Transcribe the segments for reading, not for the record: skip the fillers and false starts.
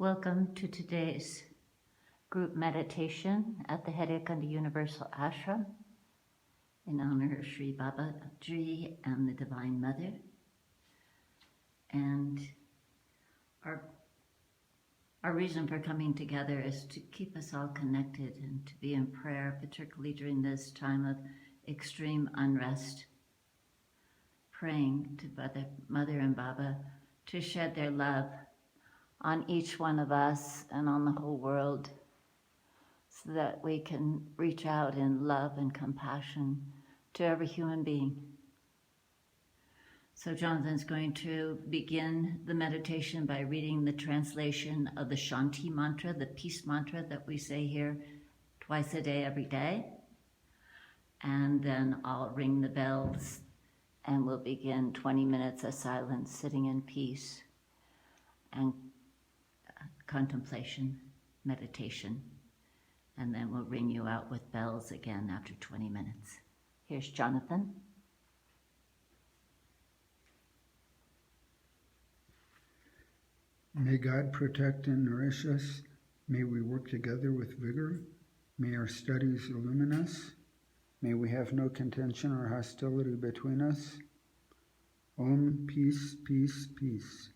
Welcome to today's group meditation at the Hedekanda Universal Ashram in honor of Sri Babaji and the Divine Mother. And our reason for coming together is to keep us all connected and to be in prayer, particularly during this time of extreme unrest, praying to Mother and Baba to shed their love on each one of us and on the whole world, so that we can reach out in love and compassion to every human being. So Jonathan's going to begin the meditation by reading the translation of the Shanti mantra, the peace mantra that we say here twice a day, every day. And then I'll ring the bells and we'll begin 20 minutes of silence, sitting in peace and contemplation, meditation, and then we'll ring you out with bells again after 20 minutes. Here's Jonathan. May God protect and nourish us. May we work together with vigor. May our studies illumine us. May we have no contention or hostility between us. Om, peace, peace, peace.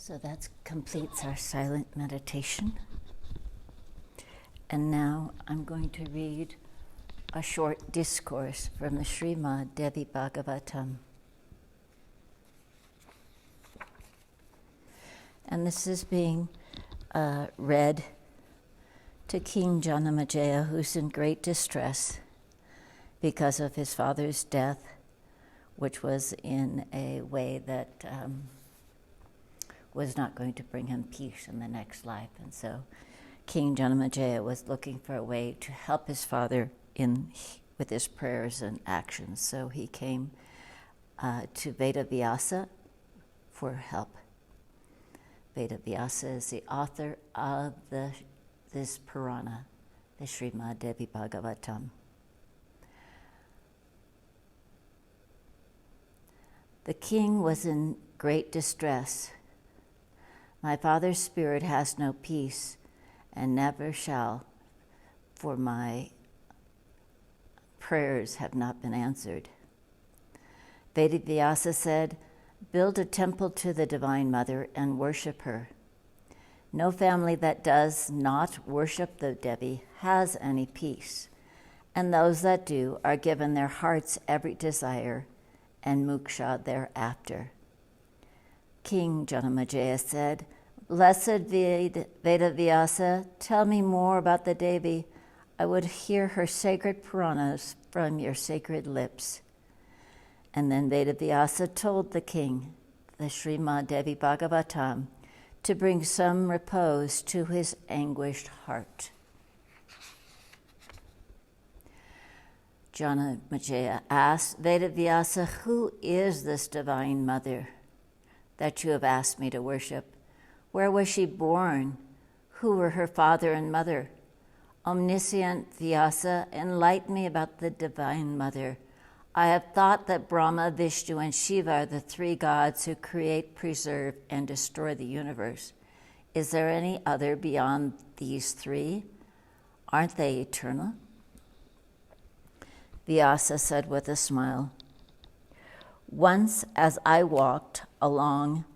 So that completes our silent meditation. And now I'm going to read a short discourse from the Srimad Devi Bhagavatam. And this is being read to King Janamejaya, who's in great distress because of his father's death, which was in a way that was not going to bring him peace in the next life. And so King Janamejaya was looking for a way to help his father with his prayers and actions. So he came to Vedavyasa for help. Vedavyasa is the author of this Purana, the Srimad Devi Bhagavatam. The king was in great distress. My father's spirit has no peace and never shall, for my prayers have not been answered. Vedavyasa said, "Build a temple to the Divine Mother and worship her. No family that does not worship the Devi has any peace, and those that do are given their heart's every desire and moksha thereafter." King Janamejaya said, "Blessed Vedavyasa, tell me more about the Devi. I would hear her sacred Puranas from your sacred lips." And then Vedavyasa told the king the Srimad Devi Bhagavatam to bring some repose to his anguished heart. Janamejaya asked Vedavyasa, "Who is this Divine Mother that you have asked me to worship? Where was she born? Who were her father and mother? Omniscient Vyasa, enlighten me about the Divine Mother. I have thought that Brahma, Vishnu, and Shiva are the three gods who create, preserve, and destroy the universe. Is there any other beyond these three? Aren't they eternal?" Vyasa said with a smile, "Once as I walked along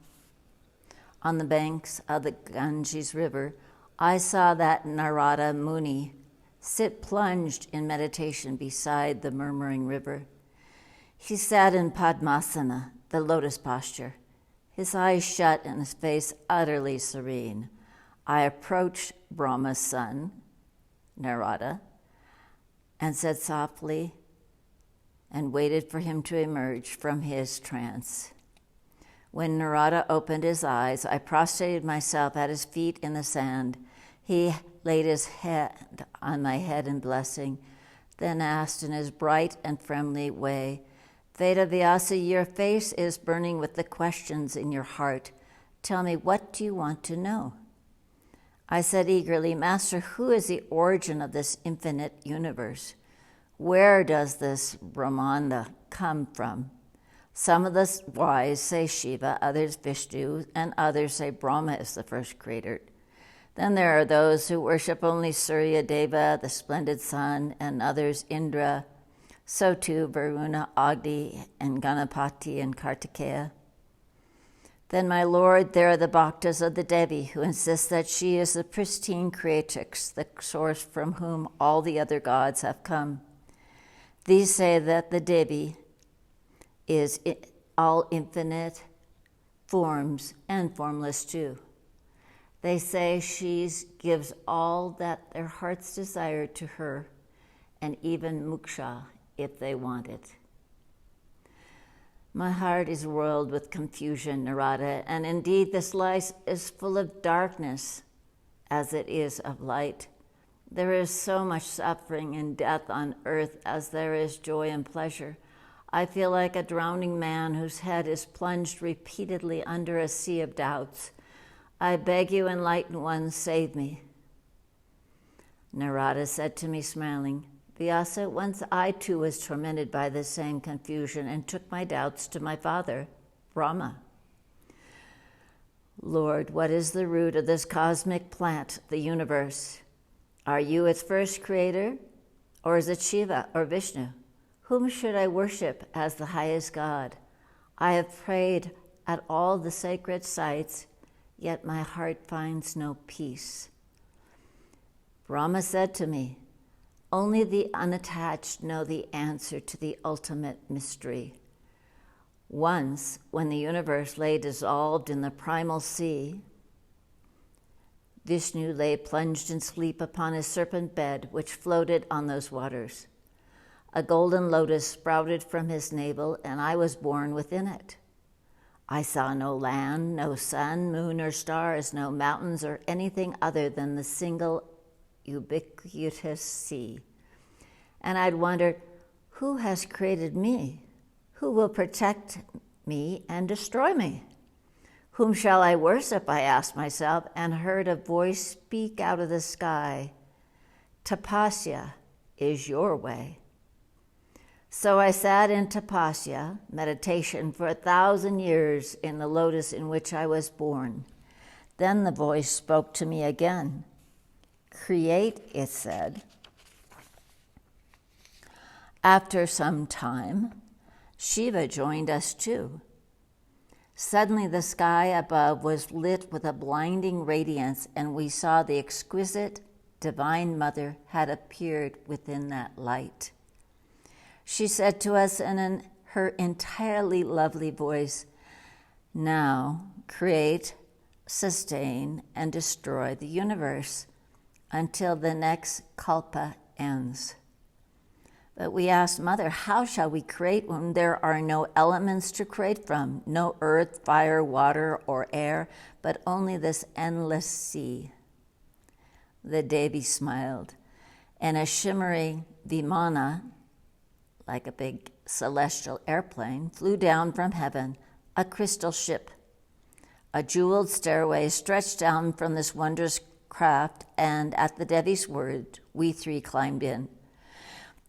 on the banks of the Ganges River, I saw that Narada Muni sit plunged in meditation beside the murmuring river. He sat in Padmasana, the lotus posture, his eyes shut and his face utterly serene. I approached Brahma's son, Narada, and said softly and waited for him to emerge from his trance. When Narada opened his eyes, I prostrated myself at his feet in the sand. He laid his hand on my head in blessing, then asked in his bright and friendly way, 'Vedavyasa, your face is burning with the questions in your heart. Tell me, what do you want to know?' I said eagerly, 'Master, who is the origin of this infinite universe? Where does this Brahmanda come from? Some of the wise say Shiva, others Vishnu, and others say Brahma is the first creator. Then there are those who worship only Surya Deva, the splendid sun, and others Indra, so too Varuna, Agni, and Ganapati, and Kartikeya. Then, my lord, there are the bhaktas of the Devi who insist that she is the pristine creatrix, the source from whom all the other gods have come. These say that the Devi is all infinite forms and formless too. They say she gives all that their hearts desire to her, and even moksha if they want it. My heart is whirled with confusion, Narada, and indeed this life is full of darkness as it is of light. There is so much suffering and death on earth as there is joy and pleasure. I feel like a drowning man whose head is plunged repeatedly under a sea of doubts. I beg you, enlightened one, save me." Narada said to me, smiling, "Vyasa, once I too was tormented by the same confusion and took my doubts to my father, Brahma. Lord, what is the root of this cosmic plant, the universe? Are you its first creator, or is it Shiva or Vishnu? Whom should I worship as the highest God? I have prayed at all the sacred sites, yet my heart finds no peace. Brahma said to me, only the unattached know the answer to the ultimate mystery. Once, when the universe lay dissolved in the primal sea, Vishnu lay plunged in sleep upon his serpent bed, which floated on those waters. A golden lotus sprouted from his navel, and I was born within it. I saw no land, no sun, moon, or stars, no mountains, or anything other than the single ubiquitous sea. And I'd wondered, who has created me? Who will protect me and destroy me? Whom shall I worship, I asked myself, and heard a voice speak out of the sky. Tapasya is your way. So I sat in tapasya, meditation, for 1,000 years in the lotus in which I was born. Then the voice spoke to me again. Create, it said. After some time, Shiva joined us too. Suddenly the sky above was lit with a blinding radiance, and we saw the exquisite Divine Mother had appeared within that light. She said to us in her entirely lovely voice, now create, sustain, and destroy the universe until the next kalpa ends. But we asked Mother, how shall we create when there are no elements to create from, no earth, fire, water, or air, but only this endless sea? The Devi smiled, and a shimmering vimana, like a big celestial airplane, flew down from heaven, a crystal ship. A jeweled stairway stretched down from this wondrous craft, and at the Devi's word, we three climbed in.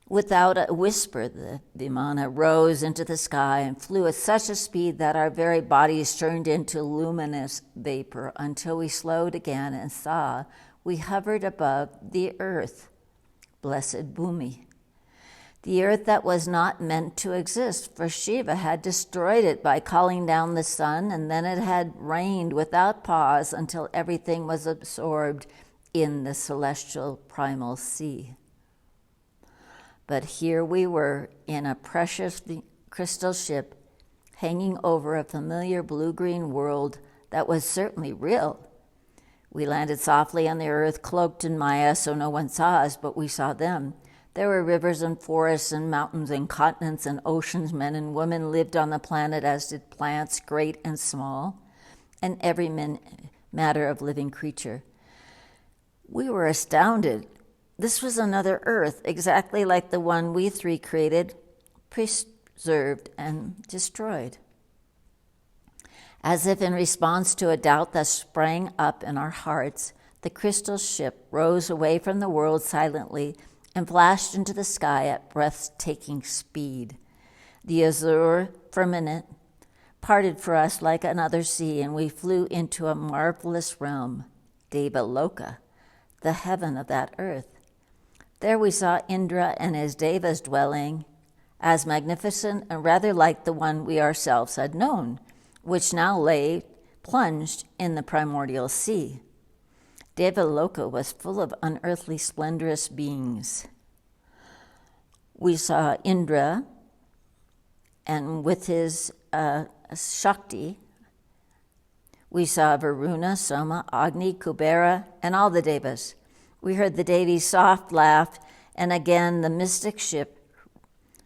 Without a whisper, the vimana rose into the sky and flew at such a speed that our very bodies turned into luminous vapor until we slowed again and saw we hovered above the earth, blessed Bhumi. The earth that was not meant to exist, for Shiva had destroyed it by calling down the sun, and then it had rained without pause until everything was absorbed in the celestial primal sea. But here we were in a precious crystal ship hanging over a familiar blue-green world that was certainly real. We landed softly on the earth, cloaked in Maya, so no one saw us, but we saw them. There were rivers and forests and mountains and continents and oceans. Men and women lived on the planet, as did plants, great and small, and every matter of living creature. We were astounded. This was another earth, exactly like the one we three created, preserved, and destroyed. As if in response to a doubt that sprang up in our hearts, the crystal ship rose away from the world silently and flashed into the sky at breathtaking speed. The azure firmament parted for us like another sea, and we flew into a marvelous realm, Devaloka, the heaven of that earth. There we saw Indra and his devas dwelling, as magnificent and rather like the one we ourselves had known, which now lay plunged in the primordial sea. Devaloka was full of unearthly, splendorous beings. We saw Indra, and with his Shakti, we saw Varuna, Soma, Agni, Kubera, and all the devas. We heard the Devi's soft laugh, and again the mystic ship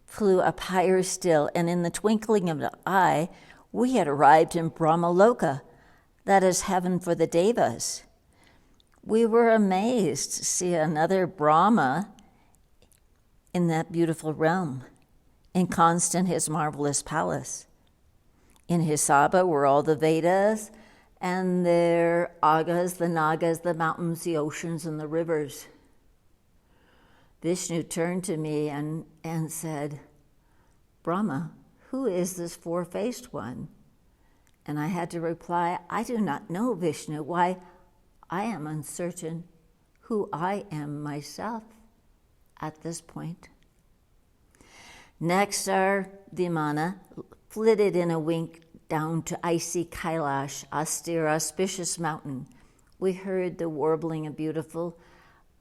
flew up higher still, and in the twinkling of an eye, we had arrived in Brahmaloka, that is heaven for the devas. We were amazed to see another Brahma in that beautiful realm, ensconced in his marvelous palace. In his Sabha were all the Vedas, and their Agas, the Nagas, the mountains, the oceans, and the rivers. Vishnu turned to me and said, Brahma, who is this four-faced one? And I had to reply, I do not know, Vishnu. Why, I am uncertain who I am myself at this point. Next, our Vimana flitted in a down to icy Kailash, austere, auspicious mountain. We heard the warbling of beautiful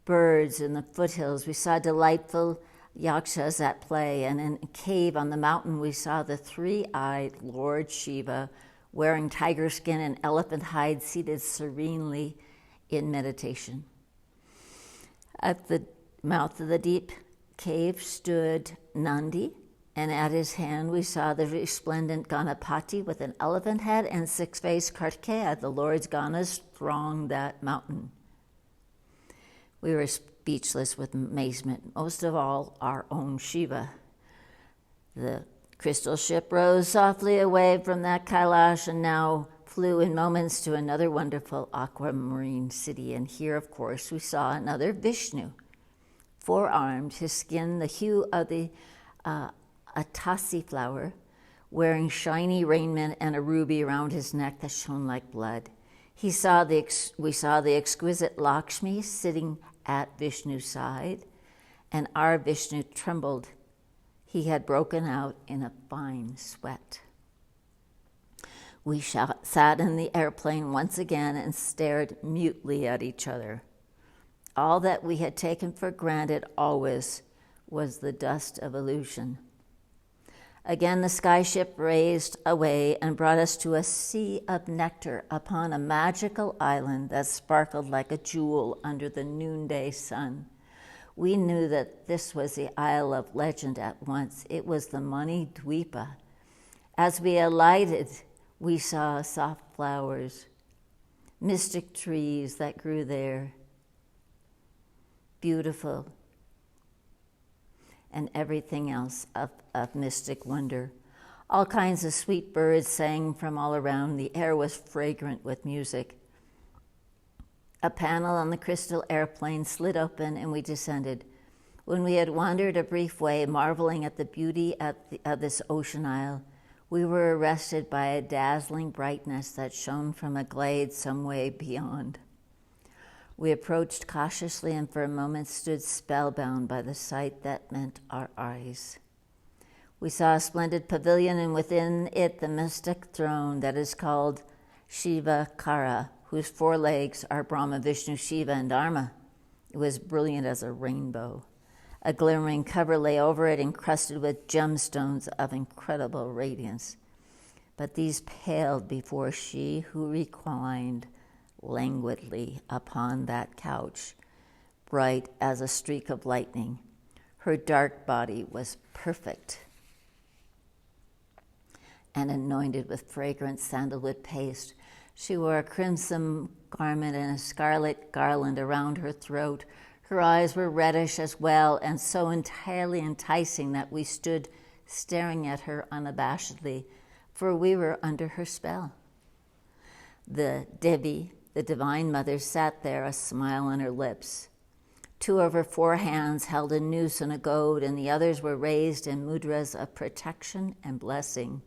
birds in the foothills. We saw delightful yakshas at play, and in a cave on the mountain we saw the three-eyed Lord Shiva wearing tiger skin and elephant hide, seated serenely in meditation. At the mouth of the deep cave stood Nandi, and at his hand we saw the resplendent Ganapati with an elephant head, and six-faced Kartikeya, the Lord's Ganas, thronged that mountain. We were speechless with amazement, most of all our own Shiva. The crystal ship rose softly away from that Kailash and now flew in moments to another wonderful aquamarine city. And here, of course, we saw another Vishnu, four-armed, his skin the hue of the atasi flower, wearing shiny raiment and a ruby around his neck that shone like blood. We saw the exquisite Lakshmi sitting at Vishnu's side, and our Vishnu trembled. He had broken out in a fine sweat. We sat in the airplane once again and stared mutely at each other. All that we had taken for granted always was the dust of illusion. Again, the skyship raised away and brought us to a sea of nectar upon a magical island that sparkled like a jewel under the noonday sun. We knew that this was the Isle of Legend at once. It was the Mani Dweepa. As we alighted, we saw soft flowers, mystic trees that grew there, beautiful, and everything else of mystic wonder. All kinds of sweet birds sang from all around. The air was fragrant with music. A panel on the crystal airplane slid open and we descended. When we had wandered a brief way, marveling at the beauty of this ocean isle, we were arrested by a dazzling brightness that shone from a glade some way beyond. We approached cautiously and for a moment stood spellbound by the sight that met our eyes. We saw a splendid pavilion, and within it the mystic throne that is called Shiva Kara, whose four legs are Brahma, Vishnu, Shiva, and Dharma. It was brilliant as a rainbow. A glimmering cover lay over it, encrusted with gemstones of incredible radiance. But these paled before she who reclined languidly upon that couch, bright as a streak of lightning. Her dark body was perfect and anointed with fragrant sandalwood paste. She wore a crimson garment and a scarlet garland around her throat. Her eyes were reddish as well, and so entirely enticing that we stood staring at her unabashedly, for we were under her spell. The Devi, the Divine Mother, sat there, a smile on her lips. Two of her four hands held a noose and a goad, and the others were raised in mudras of protection and blessing.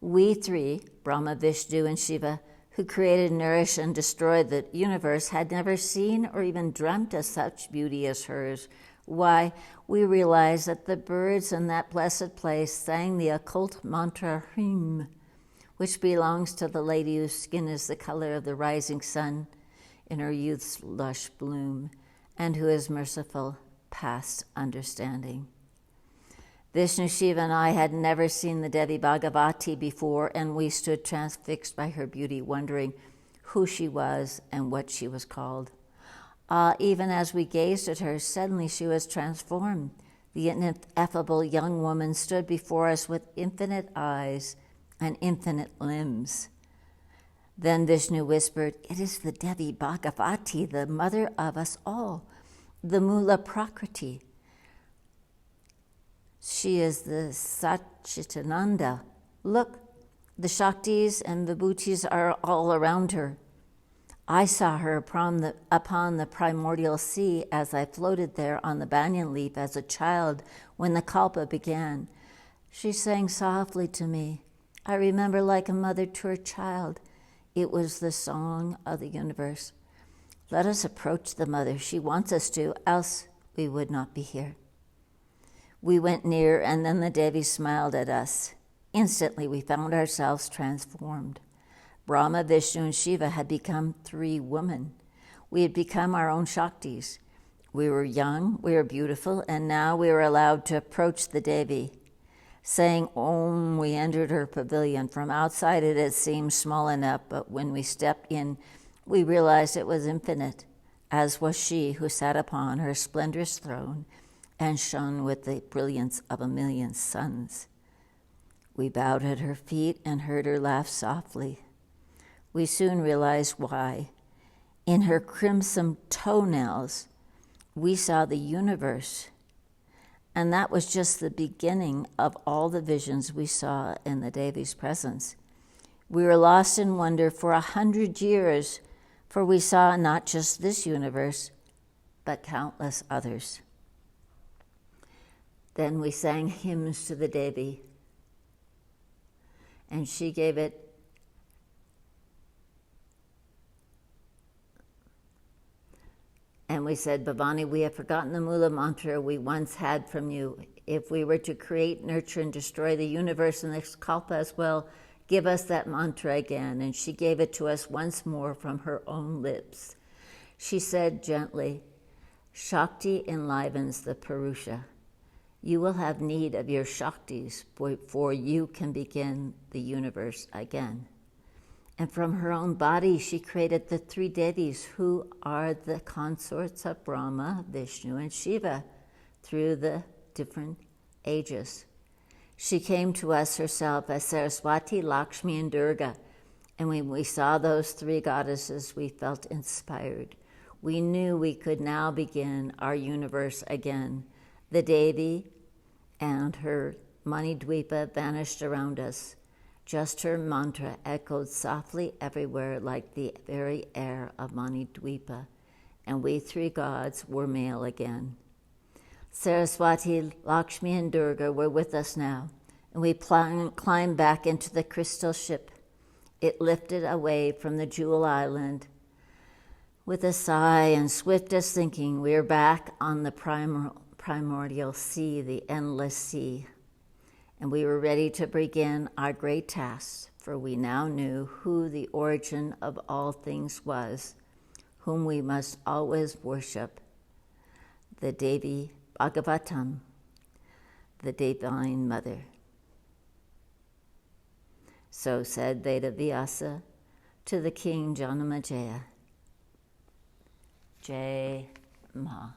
We three, Brahma, Vishnu, and Shiva, who created, nourished, and destroyed the universe, had never seen or even dreamt of such beauty as hers. Why, we realized that the birds in that blessed place sang the occult mantra Hrim, which belongs to the lady whose skin is the color of the rising sun in her youth's lush bloom, and who is merciful past understanding. Vishnu, Shiva, and I had never seen the Devi Bhagavati before, and we stood transfixed by her beauty, wondering who she was and what she was called. Even as we gazed at her, suddenly she was transformed. The ineffable young woman stood before us with infinite eyes and infinite limbs. Then Vishnu whispered, "It is the Devi Bhagavati, the mother of us all, the Mula Prakriti. She is the Satchitananda. Look, the Shaktis and Vibhutis are all around her. I saw her upon the primordial sea as I floated there on the banyan leaf as a child when the Kalpa began. She sang softly to me. I remember like a mother to her child. It was the song of the universe. Let us approach the mother. She wants us to, else we would not be here." We went near, and then the Devi smiled at us. Instantly, we found ourselves transformed. Brahma, Vishnu, and Shiva had become 3 women. We had become our own Shaktis. We were young, we were beautiful, and now we were allowed to approach the Devi. Saying Om, we entered her pavilion. From outside it had seemed small enough, but when we stepped in, we realized it was infinite, as was she who sat upon her splendorous throne and shone with the brilliance of 1,000,000 suns. We bowed at her feet and heard her laugh softly. We soon realized why. In her crimson toenails, we saw the universe. And that was just the beginning of all the visions we saw in the Devi's presence. We were lost in wonder for 100 years, for we saw not just this universe, but countless others. Then we sang hymns to the Devi, and she gave it and we said, Bhavani, we have forgotten the Mula mantra we once had from you. If we were to create, nurture, and destroy the universe in this kalpa as well, give us that mantra again. And she gave it to us once more from her own lips. She said gently, Shakti enlivens the Purusha. You will have need of your Shaktis before you can begin the universe again. And from her own body, she created the 3 Devis, who are the consorts of Brahma, Vishnu, and Shiva through the different ages. She came to us herself as Saraswati, Lakshmi, and Durga. And when we saw those 3 goddesses, we felt inspired. We knew we could now begin our universe again. The Devi and her Manidvipa vanished around us. Just her mantra echoed softly everywhere like the very air of Manidvipa, and we 3 gods were male again. Saraswati, Lakshmi, and Durga were with us now, and we climbed back into the crystal ship. It lifted away from the Jewel Island. With a sigh and swift as thinking, we are back on the primordial sea, the endless sea. And we were ready to begin our great task, for we now knew who the origin of all things was, whom we must always worship, the Devi Bhagavatam, the Divine Mother. So said Vedavyasa to the king Janamejaya. Jai Ma.